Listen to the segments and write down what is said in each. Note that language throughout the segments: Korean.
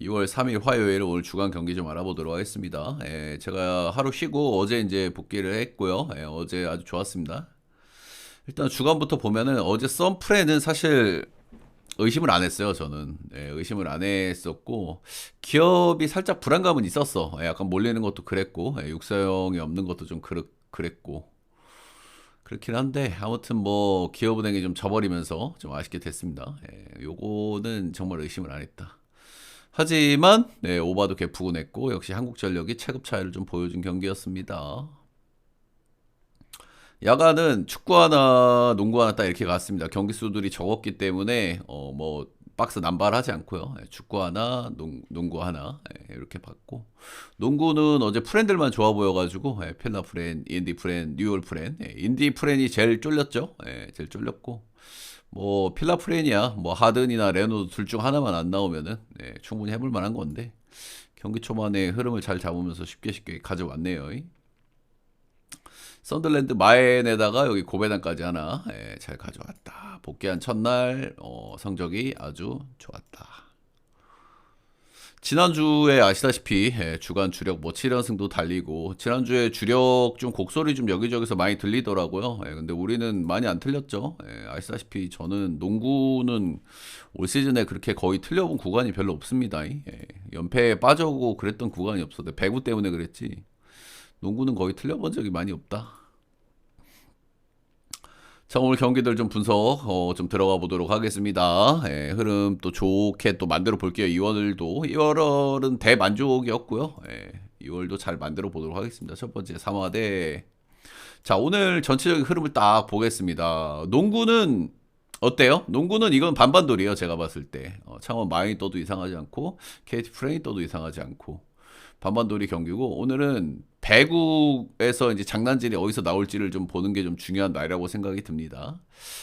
2월 3일 화요일 오늘 주간 경기 좀 알아보도록 하겠습니다. 제가 하루 쉬고 어제 이제 복귀를 했고요. 어제 아주 좋았습니다. 일단 주간부터 보면은 어제 썬프레는 사실 의심을 안 했어요. 저는 의심을 안 했었고 기업이 살짝 불안감은 있었어. 약간 몰리는 것도 그랬고 육사형이 없는 것도 좀 그랬고 그렇긴 한데 아무튼 뭐 기업은행이 좀 져버리면서 좀 아쉽게 됐습니다. 요거는 정말 의심을 안 했다. 하지만 오바도 개프고 냈고 역시 한국전력이 체급 차이를 좀 보여준 경기였습니다. 야간은 축구 하나, 농구 하나 딱 이렇게 갔습니다. 경기 수들이 적었기 때문에 뭐 박스 남발하지 않고요. 축구 하나, 농구 하나 이렇게 봤고 농구는 어제 프렌들만 좋아 보여가지고 필라 프렌, 인디 프렌, 뉴올 프렌, 인디 프렌이 제일 쫄렸죠. 제일 쫄렸고 뭐 필라 프렌이야 뭐 하든이나 레노도 둘 중 하나만 안 나오면은 충분히 해볼 만한 건데 경기 초반에 흐름을 잘 잡으면서 쉽게 가져왔네요. 썬들랜드 마엔에다가 여기 고베단까지 하나 잘 가져왔다. 복귀한 첫날 성적이 아주 좋았다. 지난주에 아시다시피 주간 주력 뭐 7연승도 달리고 지난주에 주력 좀 곡소리 좀 여기저기서 많이 들리더라고요. 근데 우리는 많이 안 틀렸죠. 아시다시피 저는 농구는 올 시즌에 그렇게 거의 틀려본 구간이 별로 없습니다. 연패에 빠져고 그랬던 구간이 없어도 배구 때문에 그랬지. 농구는 거의 틀려본 적이 많이 없다. 자, 오늘 경기들 좀 분석 좀 들어가 보도록 하겠습니다. 흐름 또 좋게 또 만들어 볼게요. 2월은 대만족이었고요. 2월도 잘 만들어 보도록 하겠습니다. 첫 번째 삼화대. 자, 오늘 전체적인 흐름을 딱 보겠습니다. 농구는 어때요? 농구는 이건 반반돌이에요. 제가 봤을 때. 창원 마인이 떠도 이상하지 않고 KT 프레이 떠도 이상하지 않고 반반돌이 경기고 오늘은 배구에서 이제 장난질이 어디서 나올지를 좀 보는 게 좀 중요한 날이라고 생각이 듭니다.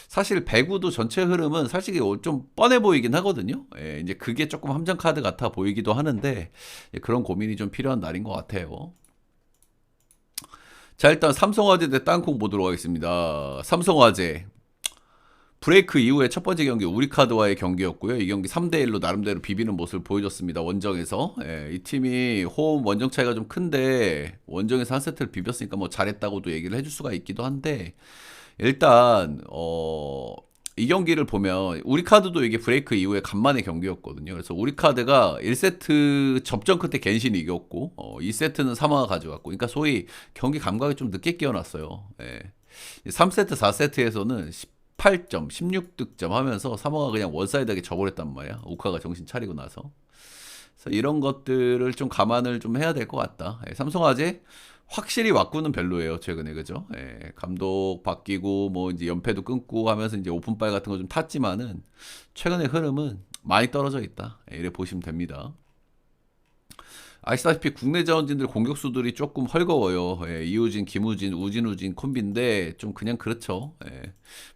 사실 배구도 전체 흐름은 사실 좀 뻔해 보이긴 하거든요. 이제 그게 조금 함정 카드 같아 보이기도 하는데 그런 고민이 좀 필요한 날인 것 같아요. 자, 일단 삼성화재 대 땅콩 보도록 하겠습니다. 삼성화재 브레이크 이후에 첫 번째 경기 우리카드와의 경기였고요. 이 경기 3대1로 나름대로 비비는 모습을 보여줬습니다. 원정에서. 이 팀이 홈 원정 차이가 좀 큰데 원정에서 한 세트를 비볐으니까 뭐 잘했다고도 얘기를 해줄 수가 있기도 한데 일단 이 경기를 보면 우리카드도 이게 브레이크 이후에 간만에 경기였거든요. 그래서 우리카드가 1세트 접전 끝에 갱신이 이겼고 2세트는 사마가 가져갔고 그러니까 소위 경기 감각이 좀 늦게 깨어났어요. 3세트, 4세트에서는 18점, 16득점 하면서 사모가 그냥 원사이드하게 져버렸단 말이야. 우카가 정신 차리고 나서. 그래서 이런 것들을 좀 감안을 좀 해야 될 것 같다. 삼성화재 확실히 왁구는 별로예요. 최근에 그죠? 감독 바뀌고 뭐 이제 연패도 끊고 하면서 이제 오픈빨 같은 거 좀 탔지만은 최근의 흐름은 많이 떨어져 있다. 이래 보시면 됩니다. 아시다시피 국내 자원진들 공격수들이 조금 헐거워요. 이우진, 김우진, 우진 콤비인데 좀 그냥 그렇죠.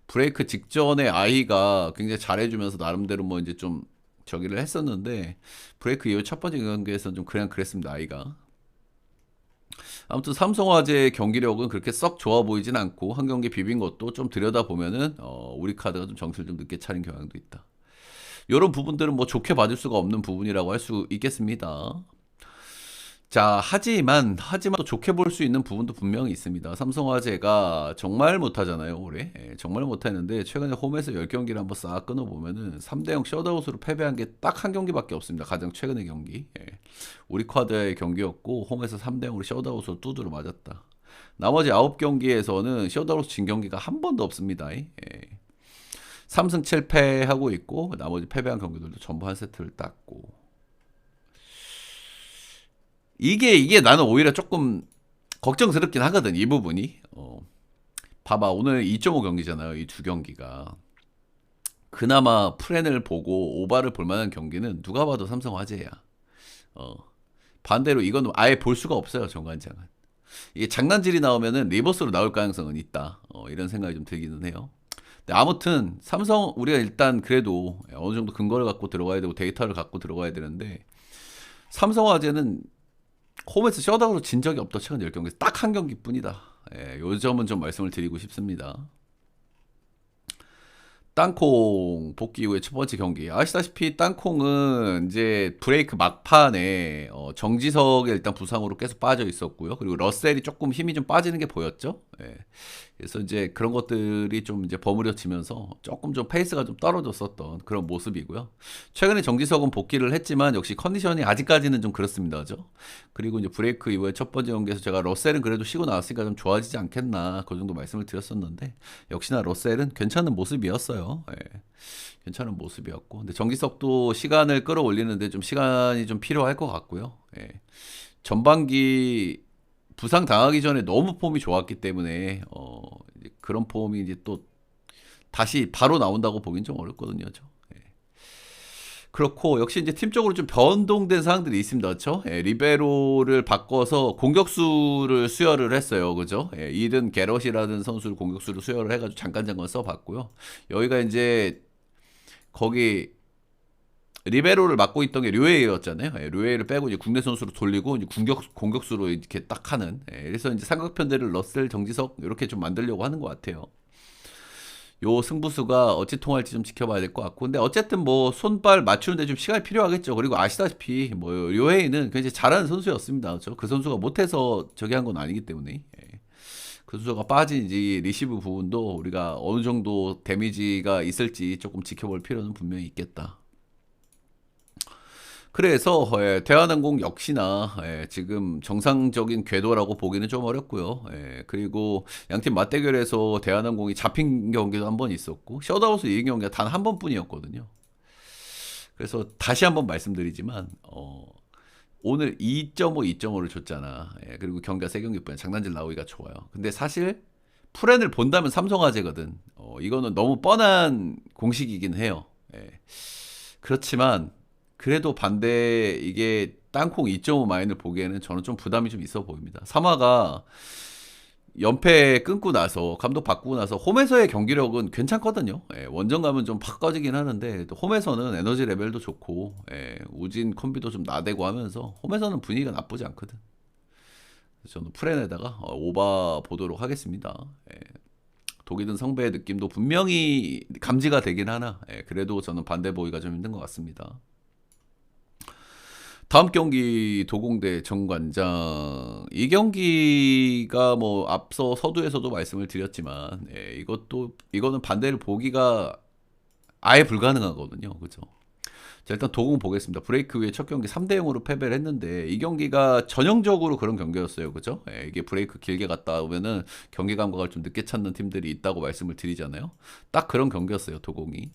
브레이크 직전에 아이가 굉장히 잘해주면서 나름대로 뭐 이제 좀 저기를 했었는데 브레이크 이후 첫 번째 경기에서는 좀 그냥 그랬습니다. 아이가. 아무튼 삼성화재의 경기력은 그렇게 썩 좋아 보이진 않고 한 경기 비빈 것도 좀 들여다 보면은 우리 카드가 좀 정신을 좀 늦게 차린 경향도 있다. 이런 부분들은 뭐 좋게 봐줄 수가 없는 부분이라고 할 수 있겠습니다. 자, 하지만 또 좋게 볼 수 있는 부분도 분명히 있습니다. 삼성화재가 정말 못하잖아요, 올해. 정말 못했는데 최근에 홈에서 10경기를 한번 싹 끊어보면은 3대0 셧아웃으로 패배한 게 딱 한 경기밖에 없습니다. 가장 최근의 경기. 우리카드의 경기였고 홈에서 3대0으로 셧아웃으로 두드려 맞았다. 나머지 9경기에서는 셧아웃 진 경기가 한 번도 없습니다. 3승 7패 하고 있고 나머지 패배한 경기들도 전부 한 세트를 땄고 이게 나는 오히려 조금 걱정스럽긴 하거든, 이 부분이. 봐봐, 오늘 2.5 경기잖아요, 이 두 경기가. 그나마 프렌을 보고 오바를 볼 만한 경기는 누가 봐도 삼성화재야. 어, 반대로 이건 아예 볼 수가 없어요, 정관장은. 이게 장난질이 나오면은 리버스로 나올 가능성은 있다. 이런 생각이 좀 들기는 해요. 근데 아무튼 삼성 우리가 일단 그래도 어느 정도 근거를 갖고 들어가야 되고 데이터를 갖고 들어가야 되는데 삼성화재는 홈에서 셧아웃으로 진 적이 없다. 최근 10경기에서 딱 한 경기뿐이다. 요 점은 좀 말씀을 드리고 싶습니다. 땅콩 복귀 이후에 첫 번째 경기. 아시다시피 땅콩은 이제 브레이크 막판에 정지석이 일단 부상으로 계속 빠져 있었고요. 그리고 러셀이 조금 힘이 좀 빠지는 게 보였죠. 예. 그래서 이제 그런 것들이 좀 이제 버무려지면서 조금 좀 페이스가 좀 떨어졌었던 그런 모습이고요. 최근에 정지석은 복귀를 했지만 역시 컨디션이 아직까지는 좀 그렇습니다. 그죠? 그리고 이제 브레이크 이후에 첫 번째 경기에서 제가 러셀은 그래도 쉬고 나왔으니까 좀 좋아지지 않겠나 그 정도 말씀을 드렸었는데 역시나 러셀은 괜찮은 모습이었어요. 예. 괜찮은 모습이었고 근데 정지석도 시간을 끌어올리는데 좀 시간이 좀 필요할 것 같고요. 예. 전반기 부상 당하기 전에 너무 폼이 좋았기 때문에 이제 그런 폼이 이제 또 다시 바로 나온다고 보긴 좀 어렵거든요. 예. 그렇고 역시 이제 팀적으로 좀 변동된 사항들이 있습니다. 그렇죠? 예, 리베로를 바꿔서 공격수를 수혈을 했어요. 그죠? 예, 이든 게럿이라는 선수를 공격수를 수혈을 해가지고 잠깐 써봤고요. 여기가 이제 거기 리베로를 맡고 있던 게 류에이였잖아요. 예, 류에이를 빼고 이제 국내 선수로 돌리고 이제 공격수로 이렇게 딱 하는. 예, 그래서 이제 삼각편대를 러셀, 정지석 이렇게 좀 만들려고 하는 것 같아요. 요 승부수가 어찌 통할지 좀 지켜봐야 될 것 같고 근데 어쨌든 뭐 손발 맞추는데 좀 시간이 필요하겠죠. 그리고 아시다시피 뭐 류에이는 굉장히 잘하는 선수였습니다. 그렇죠? 그 선수가 못해서 저기 한 건 아니기 때문에 예. 그 선수가 빠진지 리시브 부분도 우리가 어느 정도 데미지가 있을지 조금 지켜볼 필요는 분명히 있겠다. 그래서 대한항공 역시나 지금 정상적인 궤도라고 보기는 좀 어렵고요. 그리고 양팀 맞대결에서 대한항공이 잡힌 경기도 한 번 있었고 셧아웃을 이긴 경기가 단 한 번뿐이었거든요. 그래서 다시 한번 말씀드리지만 오늘 2.5, 2.5를 줬잖아. 그리고 경기가 3경기뿐이야. 장난질 나오기가 좋아요. 근데 사실 프렌을 본다면 삼성화재거든. 이거는 너무 뻔한 공식이긴 해요. 그렇지만 그래도 반대 이게 땅콩 2.5 마인을 보기에는 저는 좀 부담이 좀 있어 보입니다. 삼화가 연패 끊고 나서 감독 바꾸고 나서 홈에서의 경기력은 괜찮거든요. 원정 가면 좀 팍 꺼지긴 하는데 또 홈에서는 에너지 레벨도 좋고 우진 콤비도 좀 나대고 하면서 홈에서는 분위기가 나쁘지 않거든. 그래서 저는 프렌에다가 오바 보도록 하겠습니다. 독이든 성배의 느낌도 분명히 감지가 되긴 하나 그래도 저는 반대 보기가 좀 힘든 것 같습니다. 다음 경기 도공대 정관장 이 경기가 뭐 앞서 서두에서도 말씀을 드렸지만 이거는 반대를 보기가 아예 불가능하거든요. 그죠? 자, 일단 도공 보겠습니다. 브레이크 후에 첫 경기 3대 0으로 패배를 했는데 이 경기가 전형적으로 그런 경기였어요. 그죠? 이게 브레이크 길게 갔다 오면은 경기 감각을 좀 늦게 찾는 팀들이 있다고 말씀을 드리잖아요. 딱 그런 경기였어요. 도공이.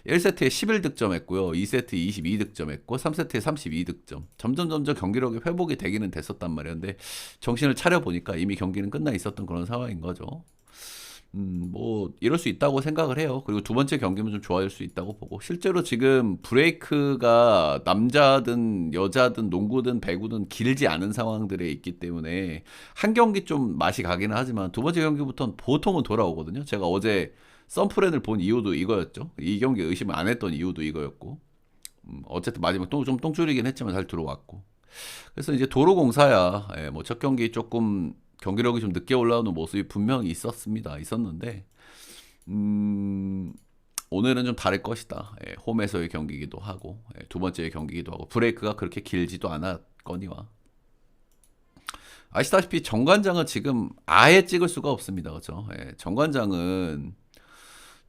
1세트에 11득점 했고요. 2세트에 22득점 했고 3세트에 32득점. 점점 경기력이 회복이 되기는 됐었단 말이었는데 정신을 차려 보니까 이미 경기는 끝나 있었던 그런 상황인 거죠. 뭐 이럴 수 있다고 생각을 해요. 그리고 두 번째 경기면 좀 좋아질 수 있다고 보고 실제로 지금 브레이크가 남자든 여자든 농구든 배구든 길지 않은 상황들에 있기 때문에 한 경기 좀 맛이 가기는 하지만 두 번째 경기부터는 보통은 돌아오거든요. 제가 어제 썬프렌을 본 이유도 이거였죠. 이 경기 의심을 안 했던 이유도 이거였고 어쨌든 마지막 좀 똥줄이긴 했지만 잘 들어왔고 그래서 이제 도로공사야 뭐 첫 경기 조금 경기력이 좀 늦게 올라오는 모습이 분명히 있었는데 오늘은 좀 다를 것이다. 홈에서의 경기이기도 하고 두 번째의 경기이기도 하고 브레이크가 그렇게 길지도 않았거니와 아시다시피 정관장은 지금 아예 찍을 수가 없습니다. 그렇죠? 정관장은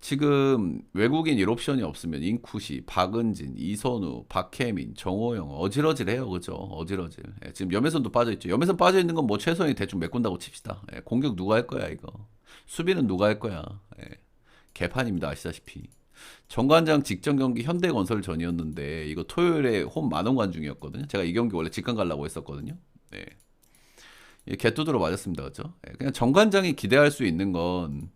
지금 외국인 1옵션이 없으면 인쿠시, 박은진, 이선우, 박혜민, 정호영 어질어질해요. 그죠? 어질어질. 지금 염혜선도 빠져있죠. 염혜선 빠져있는 건 뭐 최소한이 대충 메꾼다고 칩시다. 공격 누가 할 거야 이거. 수비는 누가 할 거야. 개판입니다. 아시다시피. 정관장 직전 경기 현대건설전이었는데 이거 토요일에 홈 만원 관중이었거든요. 제가 이 경기 원래 직관 가려고 했었거든요. 개뚜드러 맞았습니다. 그죠? 그냥 정관장이 기대할 수 있는 건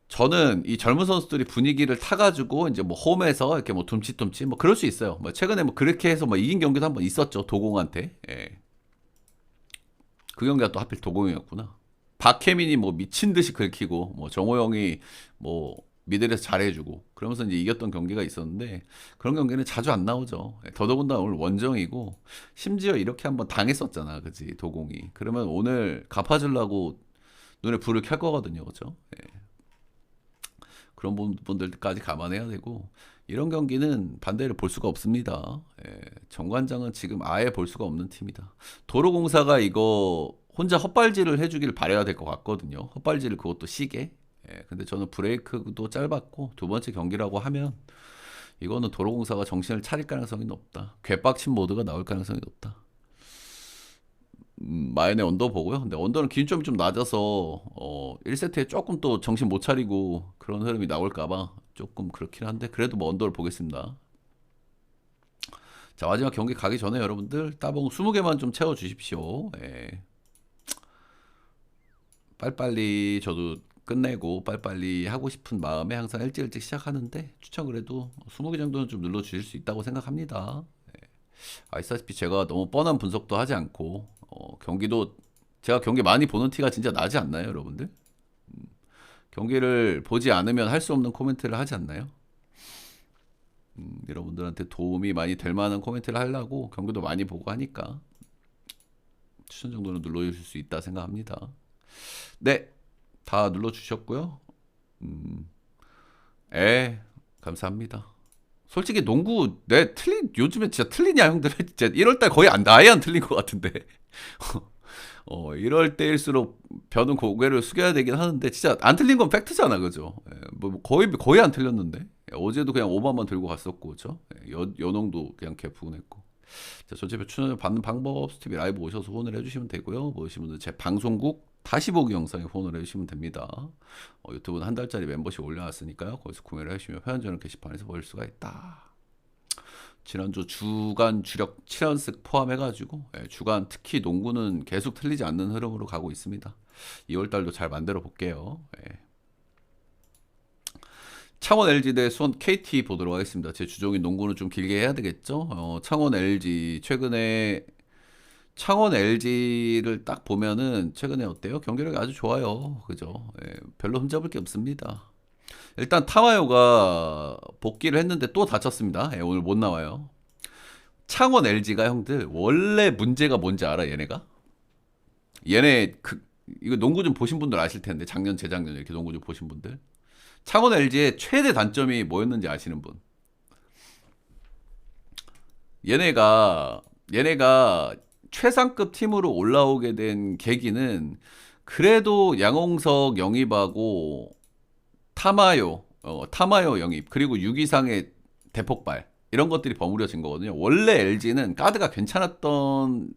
저는 이 젊은 선수들이 분위기를 타가지고 이제 뭐 홈에서 이렇게 뭐 둠칫둠칫 뭐 그럴 수 있어요. 뭐 최근에 뭐 그렇게 해서 뭐 이긴 경기도 한번 있었죠. 도공한테. 그 경기가 또 하필 도공이었구나. 박혜민이 뭐 미친 듯이 긁히고 뭐 정호영이 뭐 미들에서 잘해주고 그러면서 이제 이겼던 경기가 있었는데 그런 경기는 자주 안 나오죠. 더더군다나 오늘 원정이고 심지어 이렇게 한번 당했었잖아. 그지 도공이. 그러면 오늘 갚아주려고 눈에 불을 켤 거거든요. 그죠? 그런 분들까지 감안해야 되고 이런 경기는 반대로 볼 수가 없습니다. 정관장은 지금 아예 볼 수가 없는 팀이다. 도로공사가 이거 혼자 헛발질을 해주길 바라야 될 것 같거든요. 헛발질을 그것도 시계. 근데 저는 브레이크도 짧았고 두 번째 경기라고 하면 이거는 도로공사가 정신을 차릴 가능성이 높다. 괴빡친 모드가 나올 가능성이 높다. 마이네 언더 보고요. 근데 언더는 기준점이 좀 낮아서 1세트에 조금 또 정신 못 차리고 그런 흐름이 나올까봐 조금 그렇긴 한데 그래도 뭐 언더를 보겠습니다. 자, 마지막 경기 가기 전에 여러분들 따봉 20개만 좀 채워주십시오. 빨리빨리 저도 끝내고 빨리빨리 하고 싶은 마음에 항상 일찍 시작하는데 추천 그래도 20개 정도는 좀 눌러주실 수 있다고 생각합니다. 아시다시피 제가 너무 뻔한 분석도 하지 않고 경기도 제가 경기 많이 보는 티가 진짜 나지 않나요, 여러분들? 경기를 보지 않으면 할 수 없는 코멘트를 하지 않나요? 여러분들한테 도움이 많이 될 만한 코멘트를 하려고 경기도 많이 보고 하니까 추천 정도는 눌러주실 수 있다 생각합니다. 네, 다 눌러주셨고요. 감사합니다. 솔직히 농구 요즘에 진짜 틀리냐 형들. 진짜 1월달 거의 아예 안 틀린 것 같은데 1월 때일수록 벼는 고개를 숙여야 되긴 하는데 진짜 안 틀린 건 팩트잖아, 그죠? 뭐 거의 안 틀렸는데 어제도 그냥 5만만 들고 갔었고, 그죠? 연홍도 그냥 개푸근했고. 자, 전체표 추천 받는 방법 스티비 라이브 오셔서 후원을 해주시면 되고요. 보시는 분들 제 방송국 다시 보기 영상에 후원을 해주시면 됩니다. 유튜브는 한 달짜리 멤버십 올려놨으니까요. 거기서 구매를 해주시면 회원전용 게시판에서 볼 수가 있다. 지난주 주간 주력 7연승 포함해가지고 주간 특히 농구는 계속 틀리지 않는 흐름으로 가고 있습니다. 2월달도 잘 만들어 볼게요. 창원 LG 대 수원 KT 보도록 하겠습니다. 제 주종인 농구는 좀 길게 해야 되겠죠. 창원 LG 최근에 창원 LG를 딱 보면은 최근에 어때요? 경기력이 아주 좋아요. 그죠? 별로 흠잡을 게 없습니다. 일단 타마요가 복귀를 했는데 또 다쳤습니다. 오늘 못 나와요. 창원 LG가 형들 원래 문제가 뭔지 알아? 얘네 이거 농구 좀 보신 분들 아실 텐데 작년 재작년 이렇게 농구 좀 보신 분들 창원 LG의 최대 단점이 뭐였는지 아시는 분? 얘네가 최상급 팀으로 올라오게 된 계기는 그래도 양홍석 영입하고 타마요 영입 그리고 유기상의 대폭발 이런 것들이 버무려진 거거든요. 원래 LG는 가드가 괜찮았던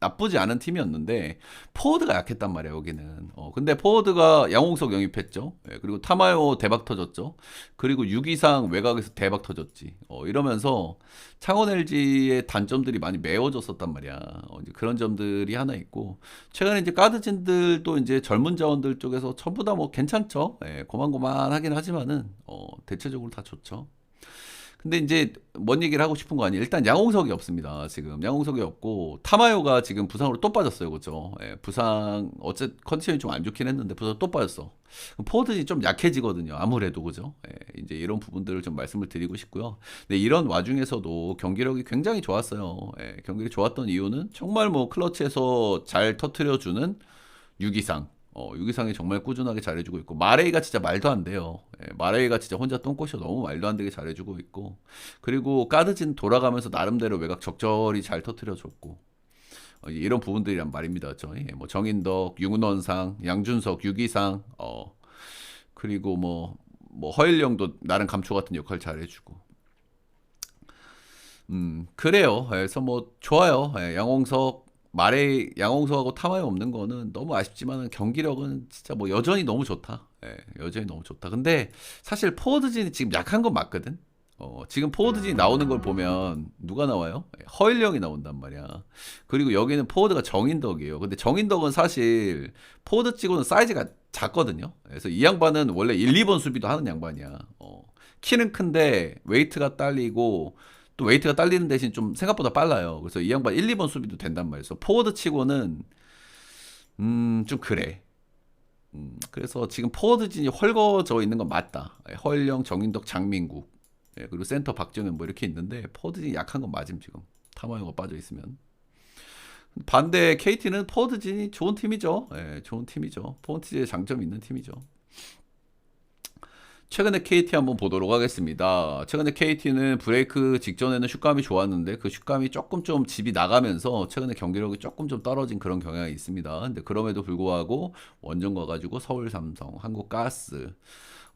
나쁘지 않은 팀이었는데 포워드가 약했단 말이에요, 여기는. 근데 포워드가 양홍석 영입했죠. 그리고 타마요 대박 터졌죠. 그리고 유기상 외곽에서 대박 터졌지. 이러면서 창원 LG의 단점들이 많이 메워졌었단 말이야. 이제 그런 점들이 하나 있고 최근에 이제 가드진들도 이제 젊은 자원들 쪽에서 전부 다 뭐 괜찮죠. 고만고만하긴 하지만은 대체적으로 다 좋죠. 근데 이제 뭔 얘기를 하고 싶은 거 아니에요. 일단 양홍석이 없습니다. 지금 양홍석이 없고 타마요가 지금 부상으로 또 빠졌어요. 그렇죠? 부상 컨디션이 좀 안 좋긴 했는데 부상 또 빠졌어. 포워드이 좀 약해지거든요. 아무래도 그죠? 이제 이런 부분들을 좀 말씀을 드리고 싶고요. 근데 이런 와중에서도 경기력이 굉장히 좋았어요. 경기력이 좋았던 이유는 정말 뭐 클러치에서 잘 터트려주는 유기상. 유기상이 정말 꾸준하게 잘해주고 있고 마레이가 진짜 말도 안 돼요. 마레이가 진짜 혼자 똥꼬셔 너무 말도 안 되게 잘해주고 있고 그리고 까드진 돌아가면서 나름대로 외곽 적절히 잘 터트려줬고 이런 부분들이란 말입니다. 뭐 정인덕, 윤원상, 양준석, 유기상 그리고 뭐 허일영도 나름 감초 같은 역할 잘해주고 그래요. 그래서 뭐 좋아요. 양홍석하고 타마요 없는 거는 너무 아쉽지만 경기력은 진짜 뭐 여전히 너무 좋다. 여전히 너무 좋다. 근데 사실 포워드진이 지금 약한 건 맞거든. 지금 포워드진이 나오는 걸 보면 누가 나와요? 허일영이 나온단 말이야. 그리고 여기는 포워드가 정인덕이에요. 근데 정인덕은 사실 포워드 치고는 사이즈가 작거든요. 그래서 이 양반은 원래 1, 2번 수비도 하는 양반이야. 키는 큰데 웨이트가 딸리고 또 웨이트가 딸리는 대신 좀 생각보다 빨라요. 그래서 이 양반 1, 2번 수비도 된단 말이에요. 포워드 치고는 좀 그래. 그래서 지금 포워드진이 헐거져 있는 건 맞다. 허일영, 정인덕, 장민국 그리고 센터 박정현 뭐 이렇게 있는데 포워드진이 약한 건 맞음 지금. 타마요가 빠져 있으면. 반대 KT는 포워드진이 좋은 팀이죠. 좋은 팀이죠. 포워드진의 장점이 있는 팀이죠. 최근에 KT 한번 보도록 하겠습니다. 최근에 KT는 브레이크 직전에는 슛감이 좋았는데 그 슛감이 조금 좀 집이 나가면서 최근에 경기력이 조금 좀 떨어진 그런 경향이 있습니다. 근데 그럼에도 불구하고 원정 가가지고 서울 삼성, 한국가스,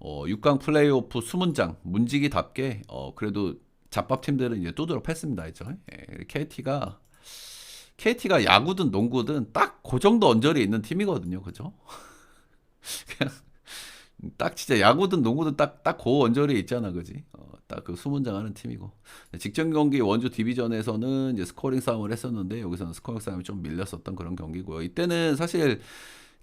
6강 플레이오프 수문장 문지기답게 그래도 잡밥 팀들은 이제 두드러 팼습니다. 했죠. KT가 야구든 농구든 딱 그 정도 언저리에 있는 팀이거든요. 그죠? 딱 진짜 야구든 농구든 딱 그 언저리에 있잖아, 그지? 딱 그 수문장 하는 팀이고. 직전 경기 원주 디비전에서는 이제 스코어링 싸움을 했었는데 여기서는 스코어링 싸움이 좀 밀렸었던 그런 경기고요. 이때는 사실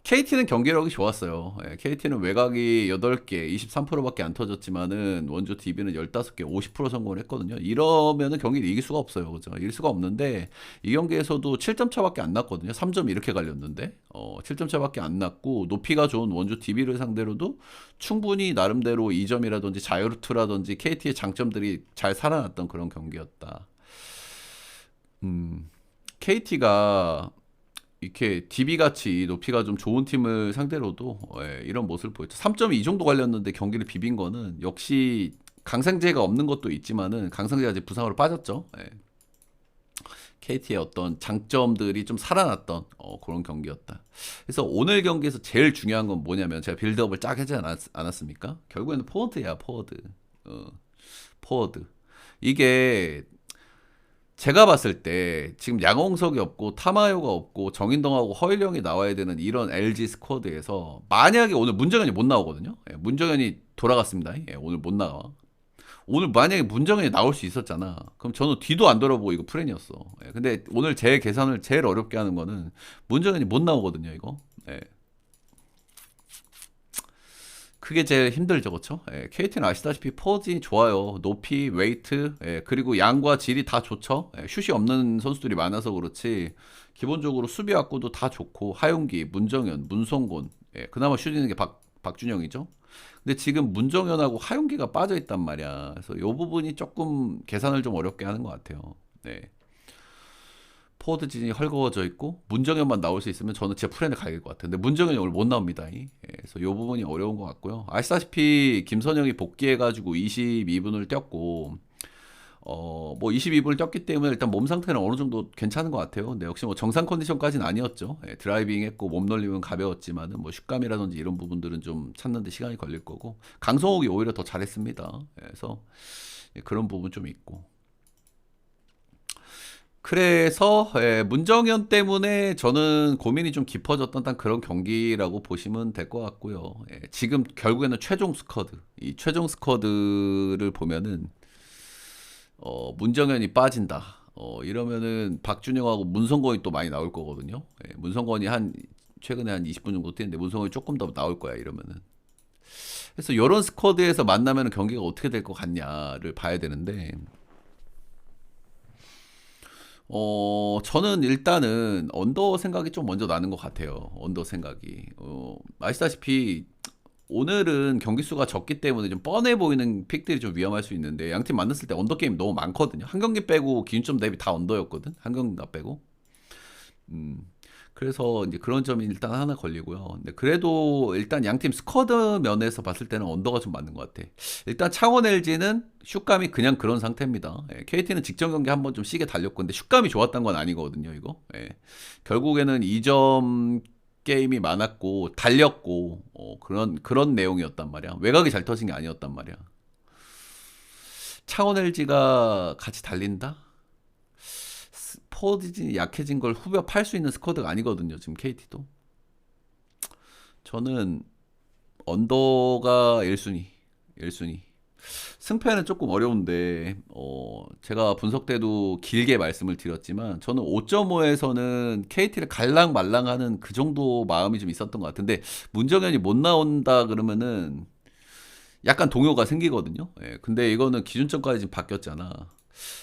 KT는 경기력이 좋았어요. KT는 외곽이 8개, 23%밖에 안 터졌지만은 원주 DB는 15개, 50% 성공을 했거든요. 이러면은 경기를 이길 수가 없어요. 그죠? 이길 수가 없는데 이 경기에서도 7점 차밖에 안 났거든요. 3점 이렇게 갈렸는데 7점 차밖에 안 났고 높이가 좋은 원주 DB를 상대로도 충분히 나름대로 2점이라든지 자유투라든지 KT의 장점들이 잘 살아났던 그런 경기였다. KT가 이렇게 DB 같이 높이가 좀 좋은 팀을 상대로도 이런 모습을 보였죠. 3점이 정도 갈렸는데 경기를 비빈 거는 역시 강상재가 없는 것도 있지만은 강상재가 이제 부상으로 빠졌죠. KT의 어떤 장점들이 좀 살아났던 그런 경기였다. 그래서 오늘 경기에서 제일 중요한 건 뭐냐면 제가 빌드업을 쫙 하지 않았습니까? 결국에는 포워드야, 포워드. 포워드. 이게 제가 봤을 때 지금 양홍석이 없고 타마요가 없고 정인동하고 허일영이 나와야 되는 이런 LG 스쿼드에서 만약에 오늘 문정현이 못 나오거든요. 문정현이 돌아갔습니다. 오늘 못 나와. 오늘 만약에 문정현이 나올 수 있었잖아. 그럼 저는 뒤도 안 돌아보고 이거 프렌이었어. 근데 오늘 제 계산을 제일 어렵게 하는 거는 문정현이 못 나오거든요. 이거. 그게 제일 힘들죠, 그렇죠? KT는 아시다시피 포진이 좋아요. 높이, 웨이트, 그리고 양과 질이 다 좋죠. 슛이 없는 선수들이 많아서 그렇지 기본적으로 수비 확구도 다 좋고 하용기, 문정현, 문성곤, 그나마 슛 있는 게 박준영이죠. 근데 지금 문정현하고 하용기가 빠져 있단 말이야. 그래서 이 부분이 조금 계산을 좀 어렵게 하는 것 같아요. 네. 포워드진이 헐거워져 있고 문정현만 나올 수 있으면 저는 진짜 프렌에 가야 될 것 같아요. 근데 문정현이 오늘 못 나옵니다. 그래서 이 부분이 어려운 것 같고요. 아시다시피 김선영이 복귀해가지고 22분을 뛰었고 뭐 22분을 뛰었기 때문에 일단 몸 상태는 어느 정도 괜찮은 것 같아요. 근데 역시 뭐 정상 컨디션까지는 아니었죠. 드라이빙 했고 몸 놀림은 가벼웠지만은 뭐 슛감이라든지 이런 부분들은 좀 찾는데 시간이 걸릴 거고 강성욱이 오히려 더 잘했습니다. 그래서 그런 부분 좀 있고. 그래서 문정현 때문에 저는 고민이 좀 깊어졌던 딱 그런 경기라고 보시면 될 것 같고요. 지금 결국에는 최종 스쿼드, 이 최종 스쿼드를 보면은 문정현이 빠진다. 이러면은 박준영하고 문성건이 또 많이 나올 거거든요. 문성건이 최근에 한 20분 정도 뛰는데 문성건이 조금 더 나올 거야 이러면은. 그래서 이런 스쿼드에서 만나면 경기가 어떻게 될 것 같냐를 봐야 되는데. 저는 일단은 언더 생각이 좀 먼저 나는 것 같아요. 언더 생각이. 아시다시피 오늘은 경기 수가 적기 때문에 좀 뻔해 보이는 픽들이 좀 위험할 수 있는데 양팀 만났을 때 언더 게임 너무 많거든요. 한 경기 빼고 기준점 대비 다 언더였거든. 한 경기가 빼고. 음. 그래서 이제 그런 점이 일단 하나 걸리고요. 근데 그래도 일단 양팀 스쿼드 면에서 봤을 때는 언더가 좀 맞는 것 같아. 일단 창원 LG는 슛감이 그냥 그런 상태입니다. KT는 직전 경기 한번 좀 시게 달렸고, 근데 슛감이 좋았던 건 아니거든요, 이거. 결국에는 2점 게임이 많았고, 달렸고, 그런 내용이었단 말이야. 외곽이 잘 터진 게 아니었단 말이야. 창원 LG가 같이 달린다? 포지션이 약해진 걸 후벼 팔 수 있는 스쿼드가 아니거든요. 지금 KT도. 저는 언더가 1순위. 1순위. 승패는 조금 어려운데 제가 분석 때도 길게 말씀을 드렸지만 저는 5.5에서는 KT를 갈랑말랑하는 그 정도 마음이 좀 있었던 것 같은데 문정현이 못 나온다 그러면은 약간 동요가 생기거든요. 근데 이거는 기준점까지 지금 바뀌었잖아.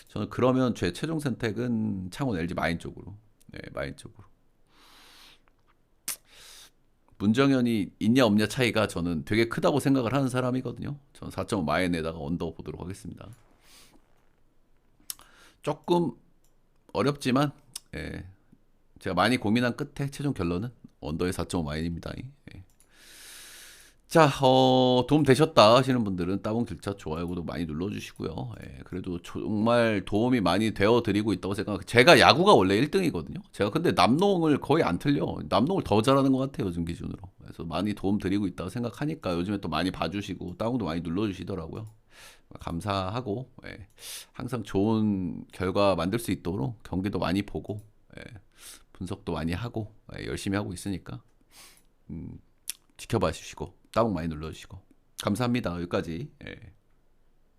저는 그러면 제 최종 선택은 창원 LG 마인 쪽으로. 마인 쪽으로. 문정현이 있냐 없냐 차이가 저는 되게 크다고 생각을 하는 사람이거든요. 저는 4.5 마인에다가 언더 보도록 하겠습니다. 조금 어렵지만 제가 많이 고민한 끝에 최종 결론은 언더의 4.5 마인입니다. 자, 도움 되셨다 하시는 분들은 따봉 들차 좋아요, 구독 많이 눌러주시고요. 예, 그래도 정말 도움이 많이 되어 드리고 있다고 생각. 제가 야구가 원래 1등이거든요. 제가 근데 남농을 거의 안 틀려. 남농을 더 잘하는 것 같아요, 요즘 기준으로. 그래서 많이 도움 드리고 있다고 생각하니까 요즘에 또 많이 봐주시고 따봉도 많이 눌러주시더라고요. 감사하고, 예, 항상 좋은 결과 만들 수 있도록 경기도 많이 보고, 예, 분석도 많이 하고, 예, 열심히 하고 있으니까 지켜봐 주시고 따봉 많이 눌러주시고 감사합니다. 여기까지. 예.